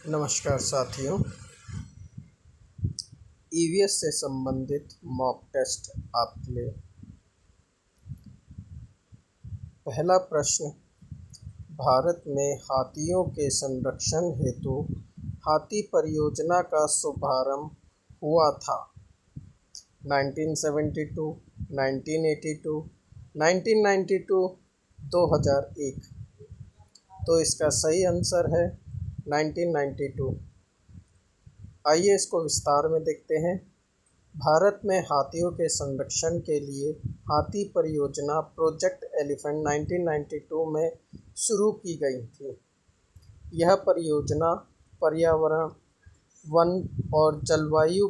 नमस्कार साथियों, ईवीएस से संबंधित मॉक टेस्ट आपके लिए। पहला प्रश्न, भारत में हाथियों के संरक्षण हेतु हाथी परियोजना का शुभारंभ हुआ था। 1972, 1982, 1992, 2001। तो इसका सही आंसर है 1992। आइए इसको विस्तार में देखते हैं। भारत में हाथियों के संरक्षण के लिए हाथी परियोजना प्रोजेक्ट एलिफेंट 1992 में शुरू की गई थी। यह परियोजना पर्यावरण, वन और जलवायु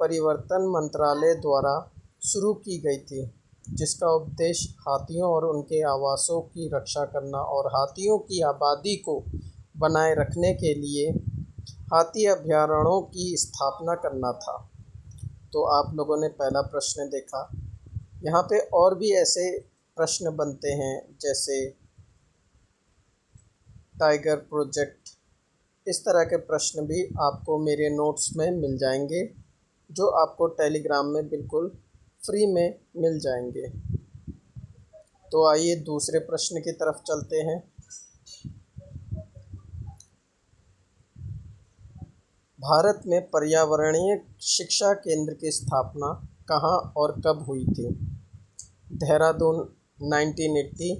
परिवर्तन मंत्रालय द्वारा शुरू की गई थी, जिसका उद्देश्य हाथियों और उनके आवासों की रक्षा करना और हाथियों की आबादी को बनाए रखने के लिए हाथी अभयारण्यों की स्थापना करना था। तो आप लोगों ने पहला प्रश्न देखा। यहाँ पे और भी ऐसे प्रश्न बनते हैं, जैसे टाइगर प्रोजेक्ट। इस तरह के प्रश्न भी आपको मेरे नोट्स में मिल जाएंगे, जो आपको टेलीग्राम में बिल्कुल फ्री में मिल जाएंगे। तो आइए दूसरे प्रश्न की तरफ चलते हैं। भारत में पर्यावरणीय शिक्षा केंद्र की स्थापना कहाँ और कब हुई थी? देहरादून 1980,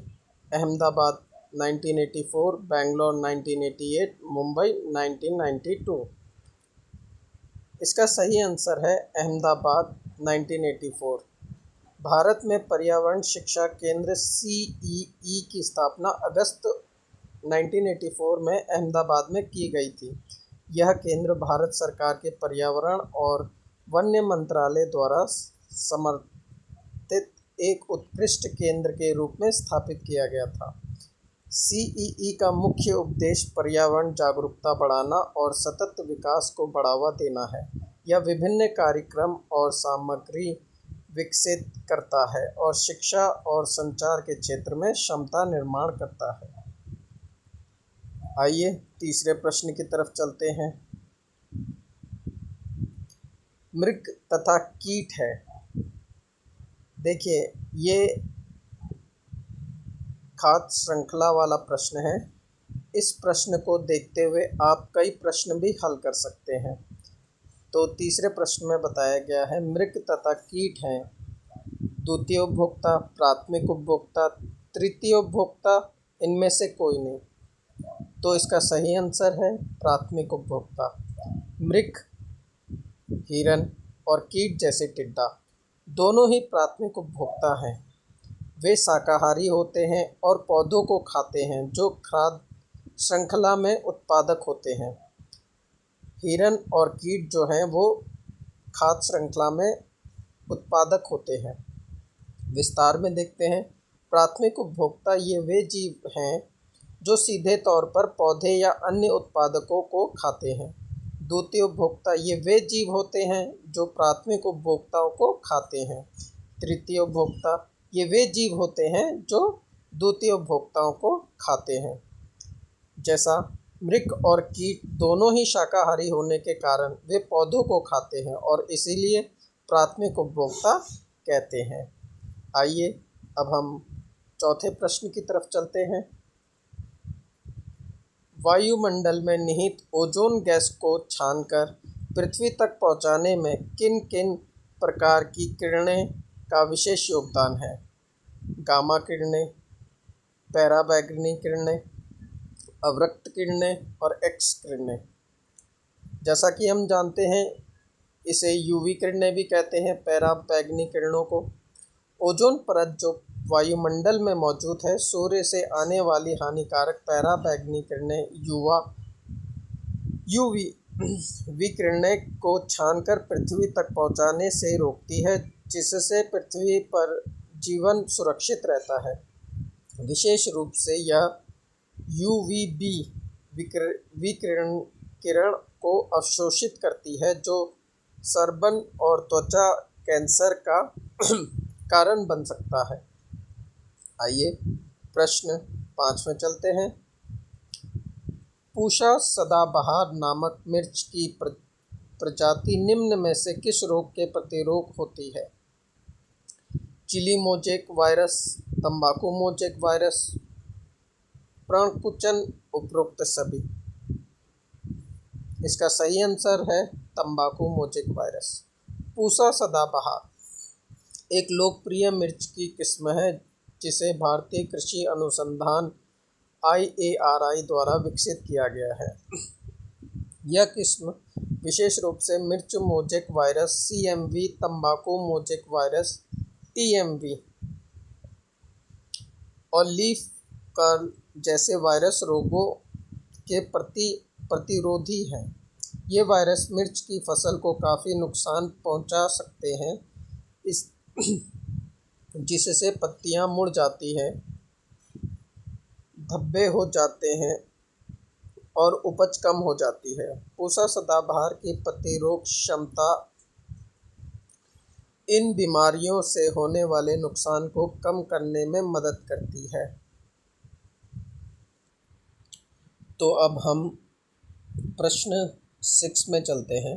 अहमदाबाद 1984, बेंगलोर 1988, मुंबई 1992। इसका सही आंसर है अहमदाबाद 1984। भारत में पर्यावरण शिक्षा केंद्र CEE की स्थापना अगस्त 1984 में अहमदाबाद में की गई थी। यह केंद्र भारत सरकार के पर्यावरण और वन्य मंत्रालय द्वारा समर्थित एक उत्कृष्ट केंद्र के रूप में स्थापित किया गया था। CEE का मुख्य उद्देश्य पर्यावरण जागरूकता बढ़ाना और सतत विकास को बढ़ावा देना है। यह विभिन्न कार्यक्रम और सामग्री विकसित करता है और शिक्षा और संचार के क्षेत्र में क्षमता निर्माण करता है। आइए तीसरे प्रश्न की तरफ चलते हैं। मृग तथा कीट है। देखिए, ये खाद्य श्रृंखला वाला प्रश्न है। इस प्रश्न को देखते हुए आप कई प्रश्न भी हल कर सकते हैं। तो तीसरे प्रश्न में बताया गया है, मृग तथा कीट हैं द्वितीय उपभोक्ता, प्राथमिक उपभोक्ता, तृतीय उपभोक्ता, इनमें से कोई नहीं। तो इसका सही आंसर है प्राथमिक उपभोक्ता। मृग, हिरन और कीट जैसे टिड्डा दोनों ही प्राथमिक उपभोक्ता हैं। वे शाकाहारी होते हैं और पौधों को खाते हैं, जो खाद्य श्रृंखला में उत्पादक होते हैं। हिरन और कीट जो हैं वो खाद्य श्रृंखला में उत्पादक होते हैं। विस्तार में देखते हैं। प्राथमिक उपभोक्ता ये वे जीव हैं जो सीधे तौर पर पौधे या अन्य उत्पादकों को खाते हैं। द्वितीय उपभोक्ता ये वे जीव होते हैं जो प्राथमिक उपभोक्ताओं को खाते हैं। तृतीय उपभोक्ता ये वे जीव होते हैं जो द्वितीय उपभोक्ताओं को खाते हैं। जैसा मृग और कीट दोनों ही शाकाहारी होने के कारण वे पौधों को खाते हैं और इसीलिए प्राथमिक उपभोक्ता कहते हैं। आइए अब हम चौथे प्रश्न की तरफ चलते हैं। वायुमंडल में निहित ओजोन गैस को छानकर पृथ्वी तक पहुंचाने में किन किन प्रकार की किरणें का विशेष योगदान है? गामा किरणें, पराबैंगनी किरणें, अवरक्त किरणें और एक्स किरणें। जैसा कि हम जानते हैं, इसे UV किरणें भी कहते हैं, पराबैंगनी किरणों को। ओजोन परत जो वायुमंडल में मौजूद है, सूर्य से आने वाली हानिकारक पराबैंगनी किरणें UV विकिरणें को छानकर पृथ्वी तक पहुंचाने से रोकती है, जिससे पृथ्वी पर जीवन सुरक्षित रहता है। विशेष रूप से यह UVB विकिरण को अवशोषित करती है, जो सरबन और त्वचा कैंसर का कारण बन सकता है। आइए प्रश्न 5 में चलते हैं। पूषा सदाबहार नामक मिर्च की प्रजाति निम्न में से किस रोग के प्रतिरोधक होती है? चिली मोज़ेक वायरस, तंबाकू मोज़ेक वायरस, प्रणकुचन, उपरोक्त सभी। इसका सही आंसर है तंबाकू मोज़ेक वायरस। पूषा सदाबहार एक लोकप्रिय मिर्च की किस्म है जिसे भारतीय कृषि अनुसंधान IARI द्वारा विकसित किया गया है। यह किस्म विशेष रूप से मिर्च मोज़ेक वायरस CMV, तंबाकू मोज़ेक वायरस TMV और लीफ कर्ल जैसे वायरस रोगों के प्रतिरोधी हैं। ये वायरस मिर्च की फसल को काफ़ी नुकसान पहुंचा सकते हैं, जिससे पत्तियां मुड़ जाती हैं, धब्बे हो जाते हैं और उपज कम हो जाती है। पूषा सदाबहार की प्रतिरोधक क्षमता इन बीमारियों से होने वाले नुकसान को कम करने में मदद करती है। तो अब हम प्रश्न 6 में चलते हैं।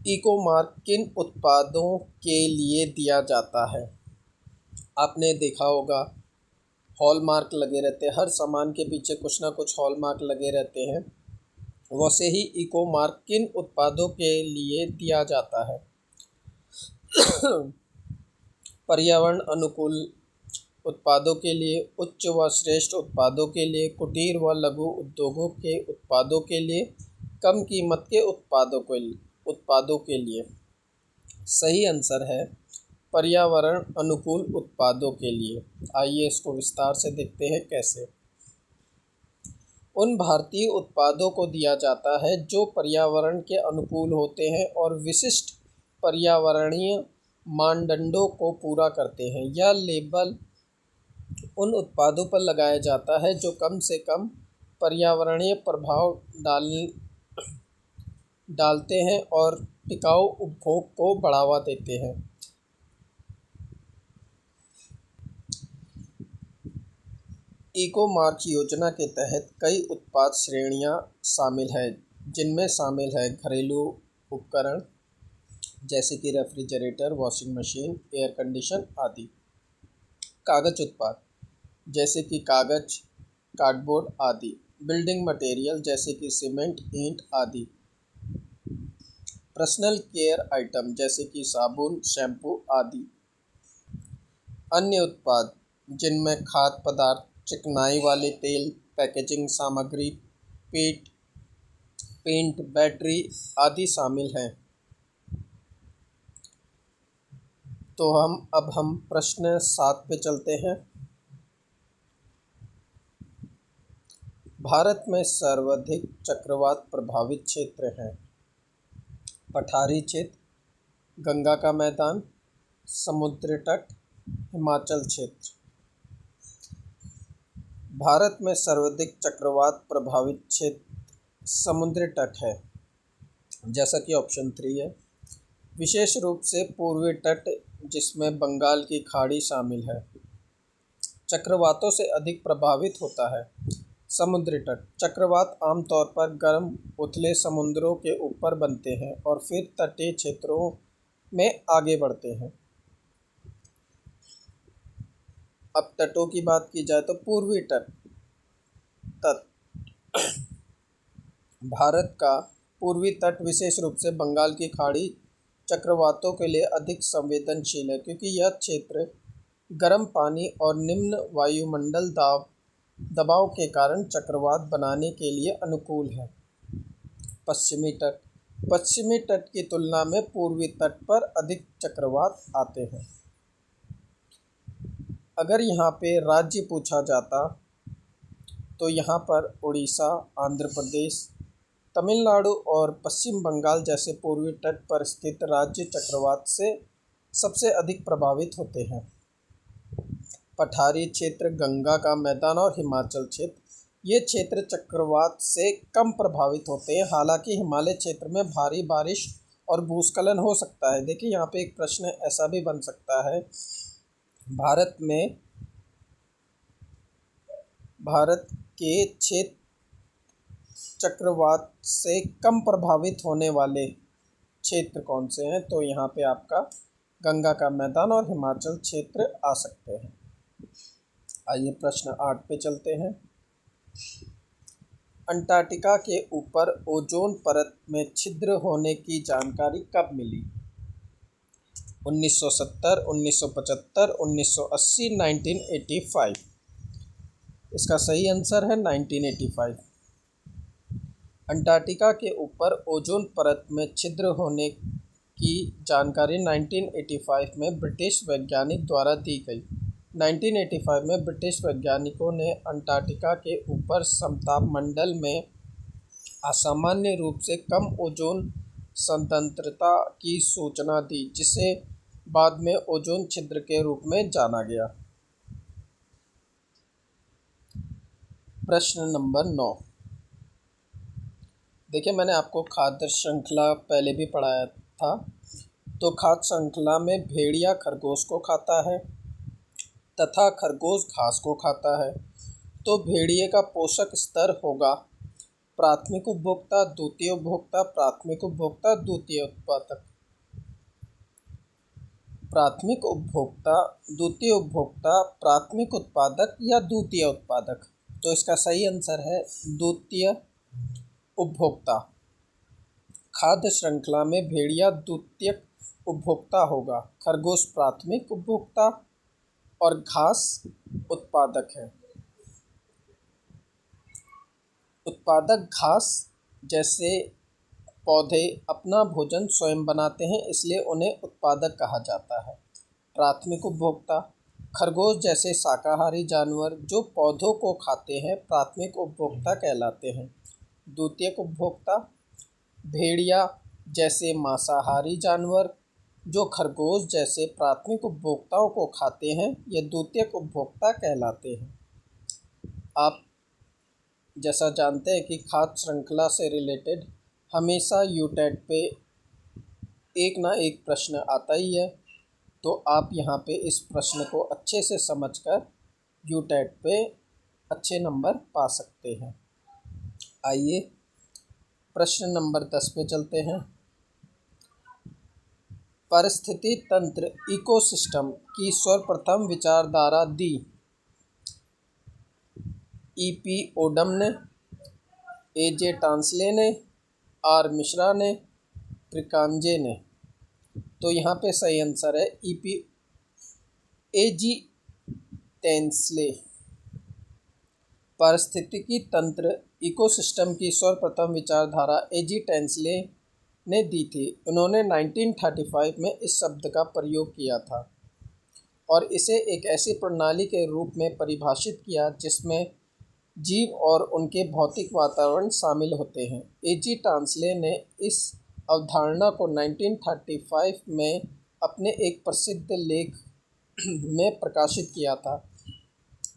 इको मार्क किन उत्पादों के लिए दिया जाता है? आपने देखा होगा हॉलमार्क लगे रहते हैं, हर सामान के पीछे कुछ ना कुछ हॉलमार्क लगे रहते हैं। वैसे ही इको मार्क किन उत्पादों के लिए दिया जाता है? पर्यावरण अनुकूल उत्पादों के लिए, उच्च व श्रेष्ठ उत्पादों के लिए, कुटीर व लघु उद्योगों के उत्पादों के लिए, कम कीमत के उत्पादों के लिए। सही आंसर है पर्यावरण अनुकूल उत्पादों के लिए। आइए इसको विस्तार से देखते हैं कैसे। उन भारतीय उत्पादों को दिया जाता है जो पर्यावरण के अनुकूल होते हैं और विशिष्ट पर्यावरणीय मानदंडों को पूरा करते हैं। यह लेबल उन उत्पादों पर लगाया जाता है जो कम से कम पर्यावरणीय प्रभाव डालते हैं और टिकाऊ उपभोग को बढ़ावा देते हैं। इको मार्क योजना के तहत कई उत्पाद श्रेणियां शामिल हैं, जिनमें शामिल है घरेलू उपकरण जैसे कि refrigerator, washing machine, air condition आदि। कागज उत्पाद जैसे कि कागज, कार्डबोर्ड आदि। बिल्डिंग मटेरियल जैसे कि सीमेंट, ईंट आदि। पर्सनल केयर आइटम जैसे कि साबुन, शैम्पू आदि। अन्य उत्पाद जिनमें खाद्य पदार्थ, चिकनाई वाले तेल, पैकेजिंग सामग्री, पेंट, बैटरी आदि शामिल हैं। तो हम प्रश्न 7 पे चलते हैं। भारत में सर्वाधिक चक्रवात प्रभावित क्षेत्र हैं। पठारी क्षेत्र, गंगा का मैदान, समुद्र तट, हिमाचल क्षेत्र। भारत में सर्वाधिक चक्रवात प्रभावित क्षेत्र समुद्र तट है, जैसा कि ऑप्शन 3 है। विशेष रूप से पूर्वी तट जिसमें बंगाल की खाड़ी शामिल है, चक्रवातों से अधिक प्रभावित होता है। समुद्री तट चक्रवात आमतौर पर गर्म उथले समुद्रों के ऊपर बनते हैं और फिर तटीय क्षेत्रों में आगे बढ़ते हैं। अब तटों की बात की जाए तो पूर्वी तट भारत का पूर्वी तट विशेष रूप से बंगाल की खाड़ी चक्रवातों के लिए अधिक संवेदनशील है, क्योंकि यह क्षेत्र गर्म पानी और निम्न वायुमंडल दबाव के कारण चक्रवात बनाने के लिए अनुकूल है। पश्चिमी तट की तुलना में पूर्वी तट पर अधिक चक्रवात आते हैं। अगर यहाँ पे राज्य पूछा जाता तो यहाँ पर उड़ीसा, आंध्र प्रदेश, तमिलनाडु और पश्चिम बंगाल जैसे पूर्वी तट पर स्थित राज्य चक्रवात से सबसे अधिक प्रभावित होते हैं। पठारी क्षेत्र, गंगा का मैदान और हिमाचल क्षेत्र, ये क्षेत्र चक्रवात से कम प्रभावित होते हैं। हालांकि हिमालय क्षेत्र में भारी बारिश और भूस्खलन हो सकता है। देखिए यहाँ पे एक प्रश्न ऐसा भी बन सकता है, भारत के क्षेत्र चक्रवात से कम प्रभावित होने वाले क्षेत्र कौन से हैं? तो यहाँ पे आपका गंगा का मैदान और हिमाचल क्षेत्र आ सकते हैं। आइए प्रश्न 8 पे चलते हैं। अंटार्कटिका के ऊपर ओजोन परत में छिद्र होने की जानकारी कब मिली? 1970, 1975, 1980, 1985। इसका सही आंसर है 1985। अंटार्कटिका के ऊपर ओजोन परत में छिद्र होने की जानकारी 1985 में ब्रिटिश वैज्ञानिक द्वारा दी गई। 1985 में ब्रिटिश वैज्ञानिकों ने अंटार्कटिका के ऊपर समताप मंडल में असामान्य रूप से कम ओजोन सांद्रता की सूचना दी, जिसे बाद में ओजोन छिद्र के रूप में जाना गया। प्रश्न नंबर 9। देखिए, मैंने आपको खाद्य श्रृंखला पहले भी पढ़ाया था। तो खाद्य श्रृंखला में भेड़िया खरगोश को खाता है तथा खरगोश घास को खाता है। तो भेड़िए का पोषक स्तर होगा प्राथमिक उपभोक्ता, द्वितीय उपभोक्ता, प्राथमिक उपभोक्ता, द्वितीय उत्पादक। प्राथमिक उपभोक्ता, द्वितीय उपभोक्ता, प्राथमिक उत्पादक या द्वितीय उत्पादक। तो इसका सही आंसर है द्वितीय उपभोक्ता। खाद्य श्रृंखला में भेड़िया द्वितीय उपभोक्ता होगा, खरगोश प्राथमिक उपभोक्ता और घास उत्पादक है। उत्पादक घास जैसे पौधे अपना भोजन स्वयं बनाते हैं, इसलिए उन्हें उत्पादक कहा जाता है। प्राथमिक उपभोक्ता, खरगोश जैसे शाकाहारी जानवर जो पौधों को खाते हैं प्राथमिक उपभोक्ता कहलाते हैं। द्वितीयक उपभोक्ता, भेड़िया जैसे मांसाहारी जानवर जो खरगोश जैसे प्राथमिक उपभोक्ताओं को खाते हैं, ये द्वितीयक उपभोक्ता कहलाते हैं। आप जैसा जानते हैं कि खाद्य श्रृंखला से रिलेटेड हमेशा यूटेट पे एक ना एक प्रश्न आता ही है, तो आप यहाँ पे इस प्रश्न को अच्छे से समझकर यूटेट पे अच्छे नंबर पा सकते हैं। आइए प्रश्न नंबर 10 पे चलते हैं। परिस्थिति तंत्र इकोसिस्टम की सर्वप्रथम विचारधारा दी। E.P. ओडम ने, A.J. टांसले ने, R. मिश्रा ने, प्रिकांजे ने। तो यहाँ पे सही आंसर है A.G. टांसले। पारिस्थितिकी तंत्र इकोसिस्टम की सर्वप्रथम विचारधारा A.G. टांसले ने दी थी। उन्होंने 1935 में इस शब्द का प्रयोग किया था और इसे एक ऐसी प्रणाली के रूप में परिभाषित किया जिसमें जीव और उनके भौतिक वातावरण शामिल होते हैं। A.G. टांसले ने इस अवधारणा को 1935 में अपने एक प्रसिद्ध लेख में प्रकाशित किया था,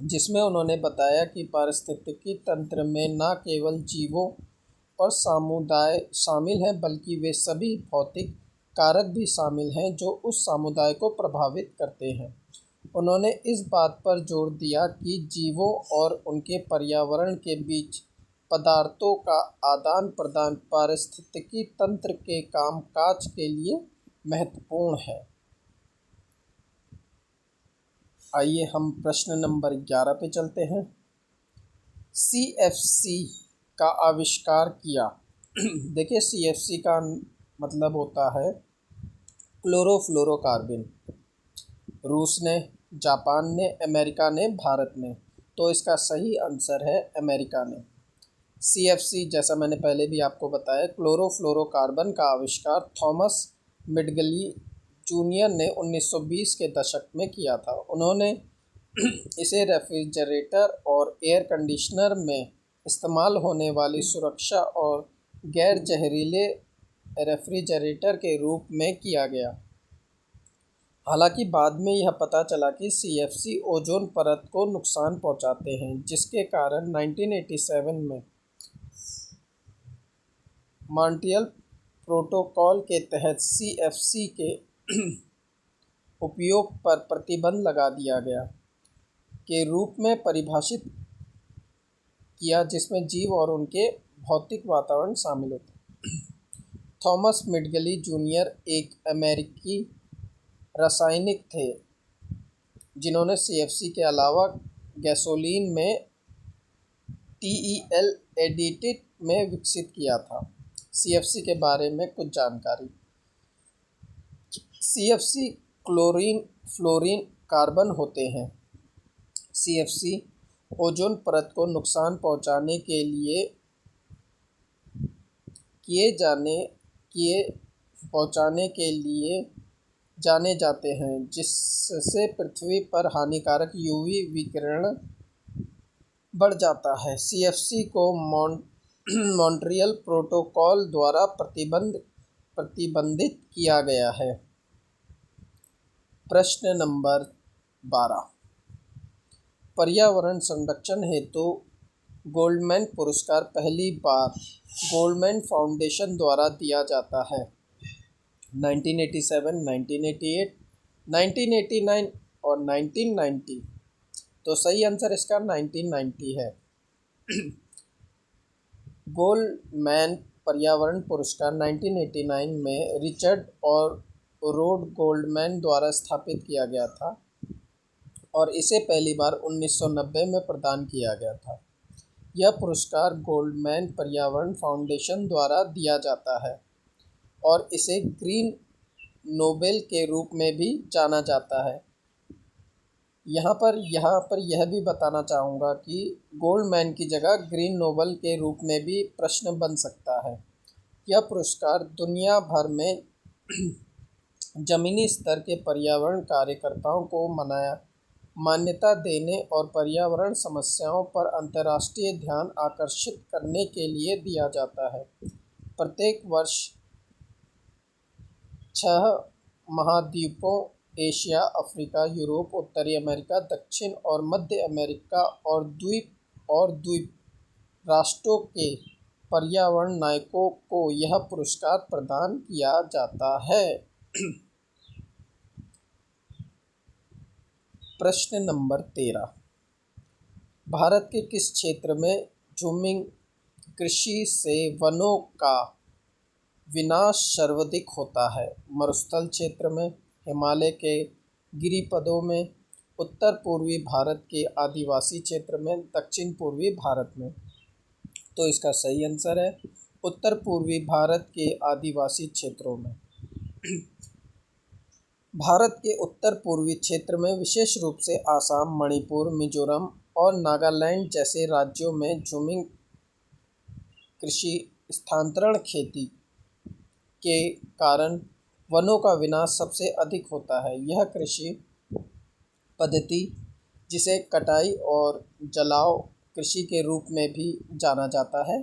जिसमें उन्होंने बताया कि पारिस्थितिकी तंत्र में न केवल जीवों और समुदाय शामिल हैं, बल्कि वे सभी भौतिक कारक भी शामिल हैं जो उस समुदाय को प्रभावित करते हैं। उन्होंने इस बात पर जोर दिया कि जीवों और उनके पर्यावरण के बीच पदार्थों का आदान प्रदान पारिस्थितिकी तंत्र के कामकाज के लिए महत्वपूर्ण है। आइए हम प्रश्न नंबर 11 पे चलते हैं। CFC का आविष्कार किया। देखिए, CFC का मतलब होता है क्लोरोफ्लोरोकार्बन। रूस ने, जापान ने, अमेरिका ने, भारत ने। तो इसका सही आंसर है अमेरिका ने। CFC जैसा मैंने पहले भी आपको बताया, क्लोरोफ्लोरोकार्बन का आविष्कार थॉमस मिडगली जूनियर ने 1920 के दशक में किया था। उन्होंने इसे रेफ्रिजरेटर और एयर कंडीशनर में इस्तेमाल होने वाली सुरक्षा और गैर जहरीले रेफ्रिजरेटर के रूप में किया गया। हालांकि बाद में यह पता चला कि CFC ओजोन परत को नुकसान पहुंचाते हैं, जिसके कारण 1987 में मॉन्ट्रियल प्रोटोकॉल के तहत CFC के उपयोग पर प्रतिबंध लगा दिया गया के रूप में परिभाषित किया जिसमें जीव और उनके भौतिक वातावरण शामिल होते हैं। थॉमस मिडगली जूनियर एक अमेरिकी रासायनिक थे जिन्होंने सीएफसी के अलावा गैसोलीन में टीईएल एडिटिव में विकसित किया था। सीएफसी के बारे में कुछ जानकारी। सीएफसी क्लोरीन, फ्लोरीन, कार्बन होते हैं। सीएफसी ओजोन परत को नुकसान पहुंचाने के लिए जाने जाते हैं, जिससे पृथ्वी पर हानिकारक यूवी विकिरण बढ़ जाता है। सीएफसी को मॉन्ट्रियल प्रोटोकॉल द्वारा प्रतिबंधित किया गया है। प्रश्न नंबर 12। पर्यावरण संरक्षण हेतु गोल्डमैन पुरस्कार पहली बार गोल्डमैन फाउंडेशन द्वारा दिया जाता है। 1987, 1988, 1989 और 1990। तो सही आंसर इसका 1990 है। गोल्डमैन पर्यावरण पुरस्कार 1989 में रिचर्ड और रोड गोल्डमैन द्वारा स्थापित किया गया था और इसे पहली बार 1990 में प्रदान किया गया था। यह पुरस्कार गोल्डमैन पर्यावरण फाउंडेशन द्वारा दिया जाता है और इसे ग्रीन नोबेल के रूप में भी जाना जाता है। यहाँ पर यह भी बताना चाहूँगा कि गोल्डमैन की जगह ग्रीन नोबेल के रूप में भी प्रश्न बन सकता है। यह पुरस्कार दुनिया भर में जमीनी स्तर के पर्यावरण कार्यकर्ताओं को मान्यता देने और पर्यावरण समस्याओं पर अंतर्राष्ट्रीय ध्यान आकर्षित करने के लिए दिया जाता है। प्रत्येक वर्ष 6 महाद्वीपों एशिया, अफ्रीका, यूरोप, उत्तरी अमेरिका, दक्षिण और मध्य अमेरिका और द्वीप राष्ट्रों के पर्यावरण नायकों को यह पुरस्कार प्रदान किया जाता है। प्रश्न नंबर 13। भारत के किस क्षेत्र में ज़ूमिंग कृषि से वनों का विनाश सर्वाधिक होता है? मरुस्थल क्षेत्र में, हिमालय के गिरिपदों में, उत्तर पूर्वी भारत के आदिवासी क्षेत्र में, दक्षिण पूर्वी भारत में। तो इसका सही आंसर है उत्तर पूर्वी भारत के आदिवासी क्षेत्रों में। भारत के उत्तर पूर्वी क्षेत्र में विशेष रूप से आसाम, मणिपुर, मिजोरम और नागालैंड जैसे राज्यों में ज़ूमिंग कृषि स्थानांतरण खेती के कारण वनों का विनाश सबसे अधिक होता है। यह कृषि पद्धति, जिसे कटाई और जलाव कृषि के रूप में भी जाना जाता है,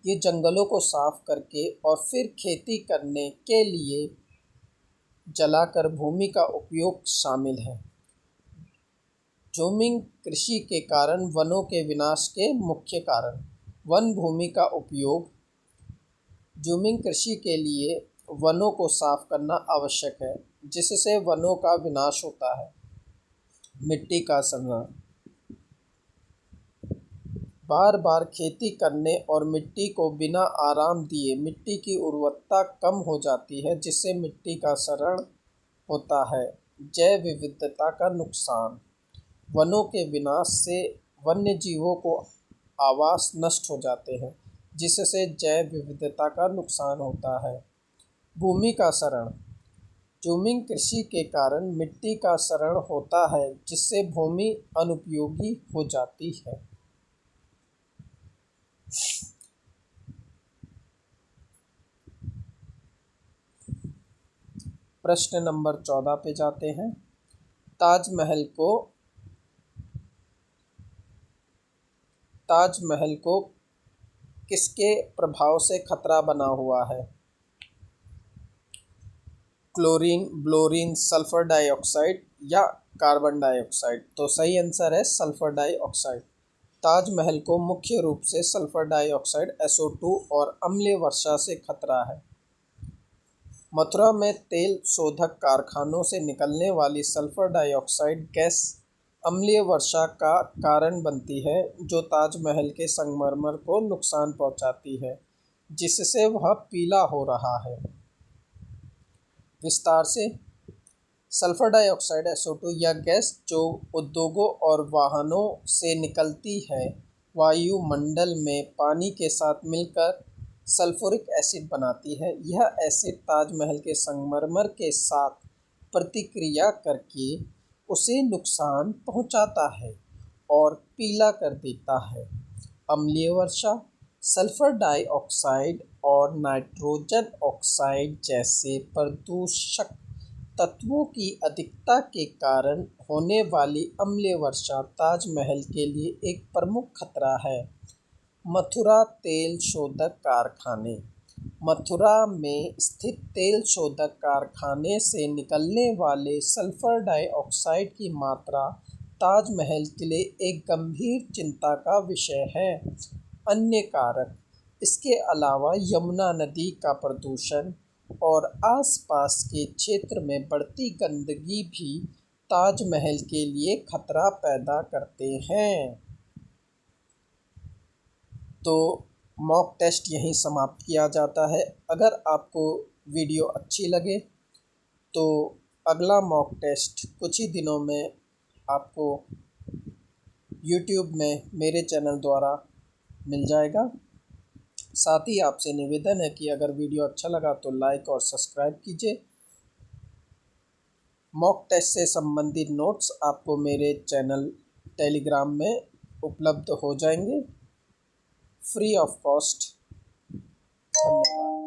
ये जंगलों को साफ करके और फिर खेती करने के लिए जलाकर भूमि का उपयोग शामिल है। ज़ूमिंग कृषि के कारण वनों के विनाश के मुख्य कारण। वन भूमि का उपयोग। ज़ूमिंग कृषि के लिए वनों को साफ करना आवश्यक है, जिससे वनों का विनाश होता है। मिट्टी का संग्रहण। बार बार खेती करने और मिट्टी को बिना आराम दिए मिट्टी की उर्वरता कम हो जाती है, जिससे मिट्टी का क्षरण होता है। जैव विविधता का नुकसान। वनों के विनाश से वन्य जीवों को आवास नष्ट हो जाते हैं, जिससे जैव विविधता का नुकसान होता है। भूमि का क्षरण। ज़ूमिंग कृषि के कारण मिट्टी का क्षरण होता है, जिससे भूमि अनुपयोगी हो जाती है। प्रश्न नंबर 14 पे जाते हैं। ताजमहल को किसके प्रभाव से खतरा बना हुआ है? क्लोरीन, ब्लोरीन, सल्फर डाइऑक्साइड या कार्बन डाइऑक्साइड? तो सही आंसर है सल्फर डाइऑक्साइड। ताजमहल को मुख्य रूप से सल्फर डाइऑक्साइड SO2 और अम्लीय वर्षा से खतरा है। मथुरा में तेल शोधक कारखानों से निकलने वाली सल्फर डाइऑक्साइड गैस अम्लीय वर्षा का कारण बनती है जो ताजमहल के संगमरमर को नुकसान पहुंचाती है, जिससे वह पीला हो रहा है। विस्तार से, सल्फर डाइऑक्साइड SO2 यह गैस जो उद्योगों और वाहनों से निकलती है वायुमंडल में पानी के साथ मिलकर सल्फ्यूरिक एसिड बनाती है। यह एसिड ताजमहल के संगमरमर के साथ प्रतिक्रिया करके उसे नुकसान पहुंचाता है और पीला कर देता है। अम्लीय वर्षा सल्फर डाइऑक्साइड और नाइट्रोजन ऑक्साइड जैसे प्रदूषक तत्वों की अधिकता के कारण होने वाली अम्लीय वर्षा ताजमहल के लिए एक प्रमुख खतरा है। मथुरा तेल शोधक कारखाने। मथुरा में स्थित तेल शोधक कारखाने से निकलने वाले सल्फर डाइऑक्साइड की मात्रा ताजमहल के लिए एक गंभीर चिंता का विषय है। अन्य कारक इसके अलावा यमुना नदी का प्रदूषण और आसपास के क्षेत्र में बढ़ती गंदगी भी ताजमहल के लिए खतरा पैदा करते हैं। तो मॉक टेस्ट यहीं समाप्त किया जाता है। अगर आपको वीडियो अच्छी लगे तो अगला मॉक टेस्ट कुछ ही दिनों में आपको YouTube में मेरे चैनल द्वारा मिल जाएगा। साथ ही आपसे निवेदन है कि अगर वीडियो अच्छा लगा तो लाइक और सब्सक्राइब कीजिए। मॉक टेस्ट से संबंधित नोट्स आपको मेरे चैनल टेलीग्राम में उपलब्ध हो जाएंगे फ्री ऑफ कॉस्ट। धन्यवाद।